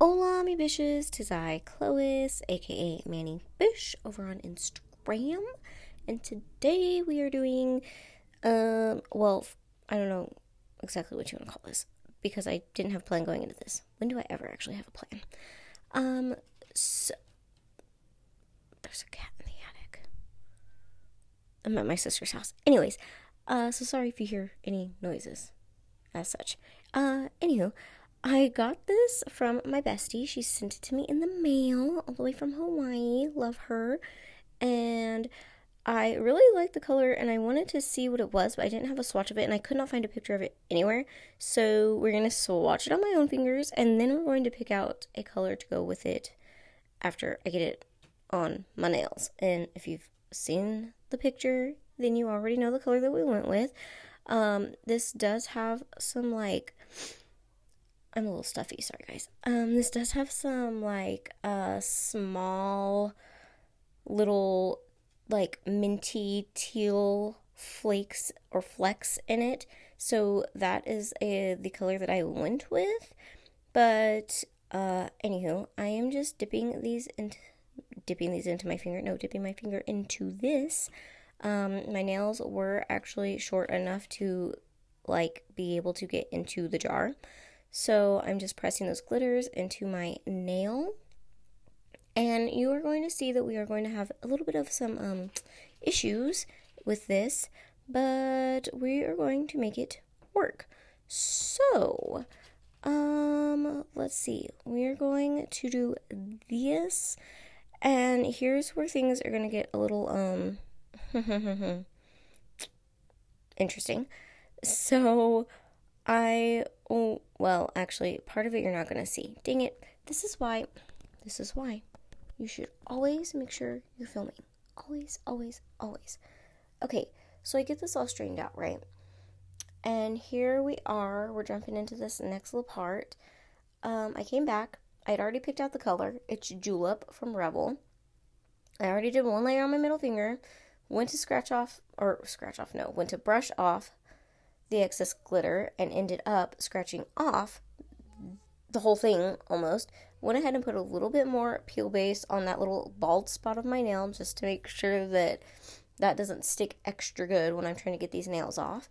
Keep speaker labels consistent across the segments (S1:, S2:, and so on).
S1: Hola, mi Bishes, tis I, Cloyce, aka Manny Bish, over on Instagram, and today we are doing, I don't know exactly what you want to call this, because I didn't have a plan going into this. When do I ever actually have a plan? So, there's a cat in the attic. I'm at my sister's house. Anyways, so sorry if you hear any noises, as such. Anywho, I got this from my bestie. She sent it to me in the mail all the way from Hawaii. Love her. And I really liked the color and I wanted to see what it was, but I didn't have a swatch of it and I could not find a picture of it anywhere. So we're going to swatch it on my own fingers and then we're going to pick out a color to go with it after I get it on my nails. And if you've seen the picture, then you already know the color that we went with. This does have some I'm a little stuffy, sorry guys. This does have some small little minty teal flakes or flecks in it. So that is the color that I went with. But anywho, I am just dipping my finger into this. My nails were actually short enough to be able to get into the jar. So I'm just pressing those glitters into my nail. And you are going to see that we are going to have a little bit of some issues with this, but we are going to make it work. So, let's see. We are going to do this, and here's where things are going to get a little, interesting. So, actually, part of it you're not going to see. Dang it. This is why you should always make sure you're filming. Always, always, always. Okay, so I get this all straightened out, right? And here we are. We're jumping into this next little part. I came back. I had already picked out the color. It's Julep from Rebel. I already did one layer on my middle finger. Went to brush off the excess glitter and ended up scratching off the whole thing almost. Went ahead and put a little bit more peel base on that little bald spot of my nail just to make sure that that doesn't stick extra good when I'm trying to get these nails off.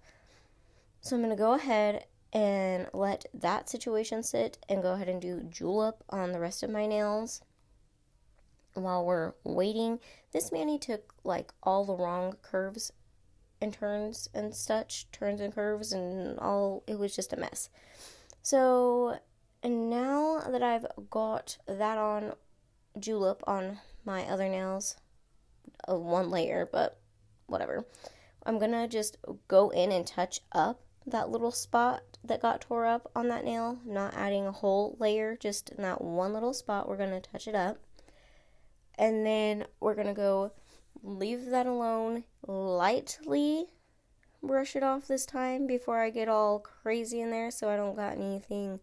S1: So I'm going to go ahead and let that situation sit and go ahead and do julep on the rest of my nails. While we're waiting, this Manny took all the wrong curves and turns and curves and all. It was just a mess. So, and now that I've got that on julep on my other nails, one layer, but whatever, I'm gonna just go in and touch up that little spot that got tore up on that nail, not adding a whole layer, just in that one little spot. We're gonna touch it up, and then we're gonna go leave that alone, lightly brush it off this time before I get all crazy in there so I don't got anything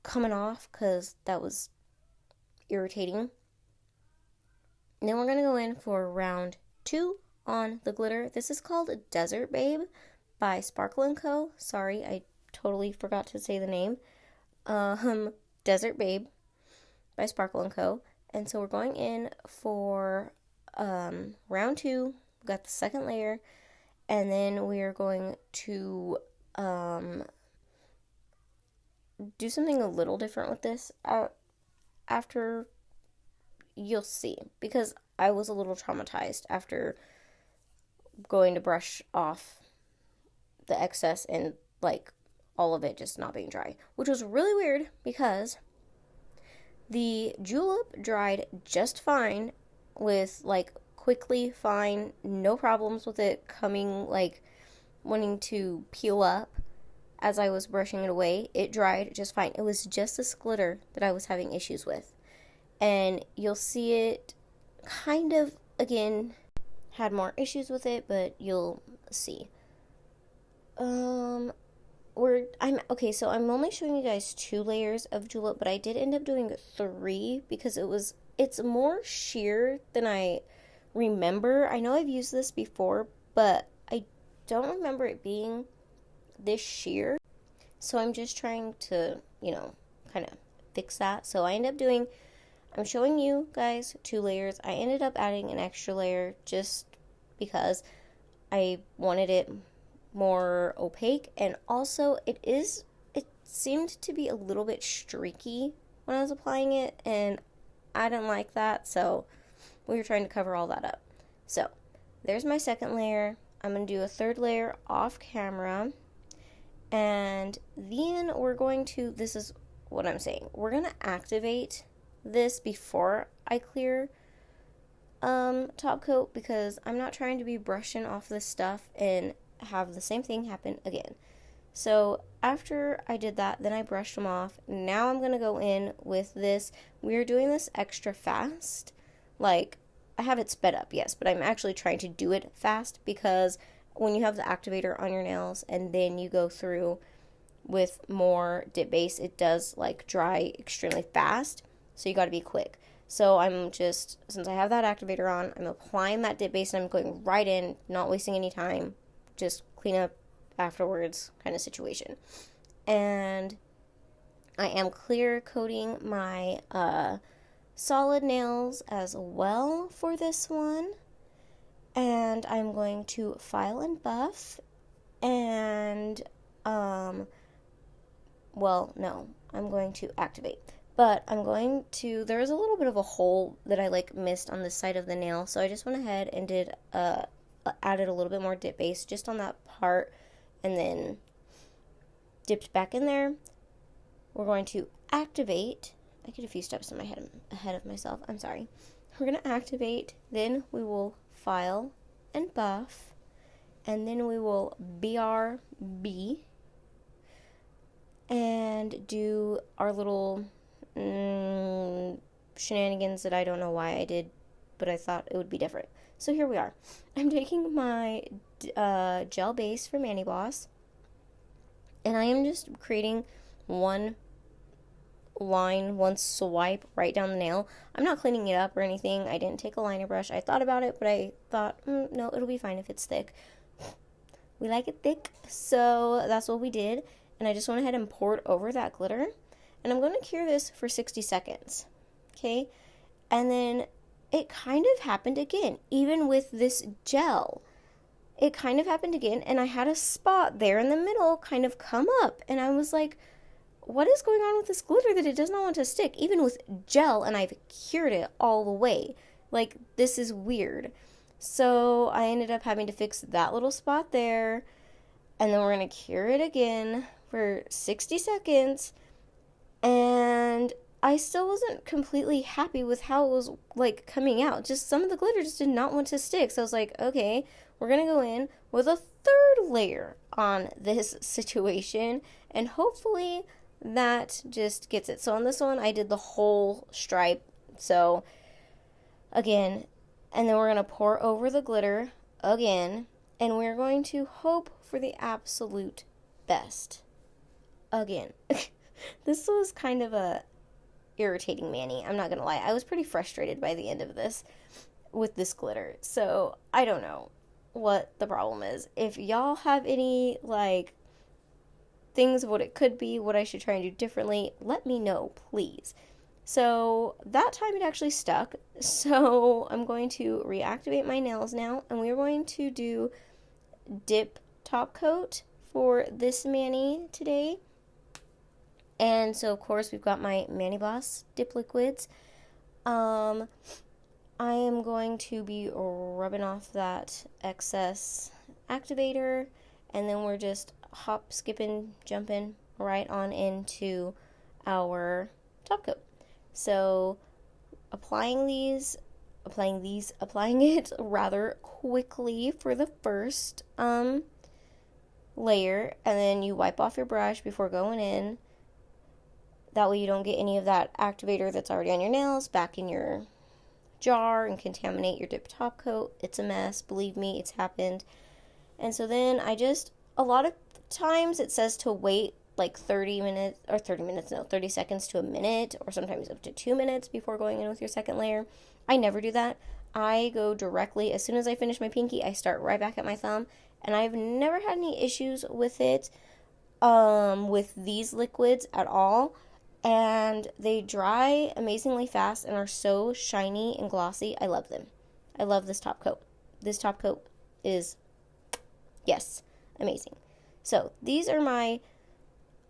S1: coming off, because that was irritating. Then we're going to go in for round 2 on the glitter. This is called Desert Babe by Sparkle & Co. Sorry, I totally forgot to say the name. Desert Babe by Sparkle & Co. And so we're going in for round 2. We got the second layer. And then we are going to do something a little different with this after you'll see, because I was a little traumatized after going to brush off the excess and all of it just not being dry, which was really weird because the julep dried just fine with quickly fine, no problems with it coming wanting to peel up. As I was brushing it away, it dried just fine. It was just this glitter that I was having issues with. And you'll see it kind of, again, had more issues with it, but you'll see. I'm only showing you guys 2 layers of julep, but I did end up doing 3 because it's more sheer than I remember. I know I've used this before, but I don't remember it being this sheer. So I'm just trying to, kind of fix that. So I ended up doing, I'm showing you guys 2 layers. I ended up adding an extra layer just because I wanted it more opaque, and also it seemed to be a little bit streaky when I was applying it, and I didn't like that, so we were trying to cover all that up. So there's my second layer. I'm going to do a third layer off camera, and then we're going to, this is what I'm saying, we're going to activate this before I clear top coat, because I'm not trying to be brushing off this stuff and have the same thing happen again. So after I did that, then I brushed them off. Now I'm going to go in with this. We're doing this extra fast. Like, I have it sped up, yes, but I'm actually trying to do it fast, because when you have the activator on your nails and then you go through with more dip base, it does like dry extremely fast. So you got to be quick. So I'm just, since I have that activator on, I'm applying that dip base and I'm going right in, not wasting any time, just clean up afterwards kind of situation. And I am clear coating my solid nails as well for this one. And I'm going to file and buff, and I'm going to activate. But I'm going to, there was a little bit of a hole that I like missed on the side of the nail, so I just went ahead and did added a little bit more dip base just on that part, and then dipped back in there. We're going to activate. I get a few steps in my head ahead of myself. I'm sorry. We're going to activate, then we will file and buff, and then we will BRB and do our little shenanigans that I don't know why I did, but I thought it would be different. So here we are. I'm taking my gel base from Mani Boss, and I am just creating one line, one swipe right down the nail. I'm not cleaning it up or anything. I didn't take a liner brush. I thought about it, but I thought, no, it'll be fine if it's thick. We like it thick, so that's what we did. And I just went ahead and poured over that glitter. And I'm going to cure this for 60 seconds. Okay? And then it kind of happened again, even with this gel. It kind of happened again, and I had a spot there in the middle kind of come up. And I was like, what is going on with this glitter that it does not want to stick, even with gel, and I've cured it all the way? Like, this is weird. So I ended up having to fix that little spot there, and then we're going to cure it again for 60 seconds, and I still wasn't completely happy with how it was, like, coming out. Just some of the glitter just did not want to stick. So I was like, okay, we're going to go in with a third layer on this situation, and hopefully that just gets it. So on this one, I did the whole stripe. So again, and then we're going to pour over the glitter again, and we're going to hope for the absolute best. Again, this was kind of a irritating mani, I'm not gonna lie. I was pretty frustrated by the end of this with this glitter. So I don't know what the problem is. If y'all have any like things of what it could be, what I should try and do differently, let me know, please. So that time it actually stuck. So I'm going to reactivate my nails now, and we're going to do dip top coat for this mani today. And so, of course, we've got my Mani Boss dip liquids. I am going to be rubbing off that excess activator, and then we're just hop, skipping, jumping right on into our top coat. So, applying it rather quickly for the first layer, and then you wipe off your brush before going in. That way you don't get any of that activator that's already on your nails back in your jar and contaminate your dip top coat. It's a mess. Believe me, it's happened. And so then a lot of times it says to wait like 30 seconds to a minute, or sometimes up to 2 minutes before going in with your second layer. I never do that. I go directly, as soon as I finish my pinky, I start right back at my thumb, and I've never had any issues with it, with these liquids at all. and they dry amazingly fast and are so shiny and glossy. I love them. I love this top coat. This top coat is, yes, amazing. So these are my,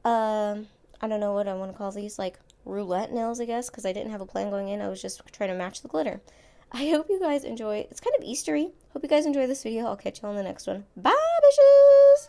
S1: I don't know what I want to call these, like roulette nails, I guess, because I didn't have a plan going in. I was just trying to match the glitter. I hope you guys enjoy. It's kind of Eastery. Hope you guys enjoy this video. I'll catch you on the next one. Bye, bitches!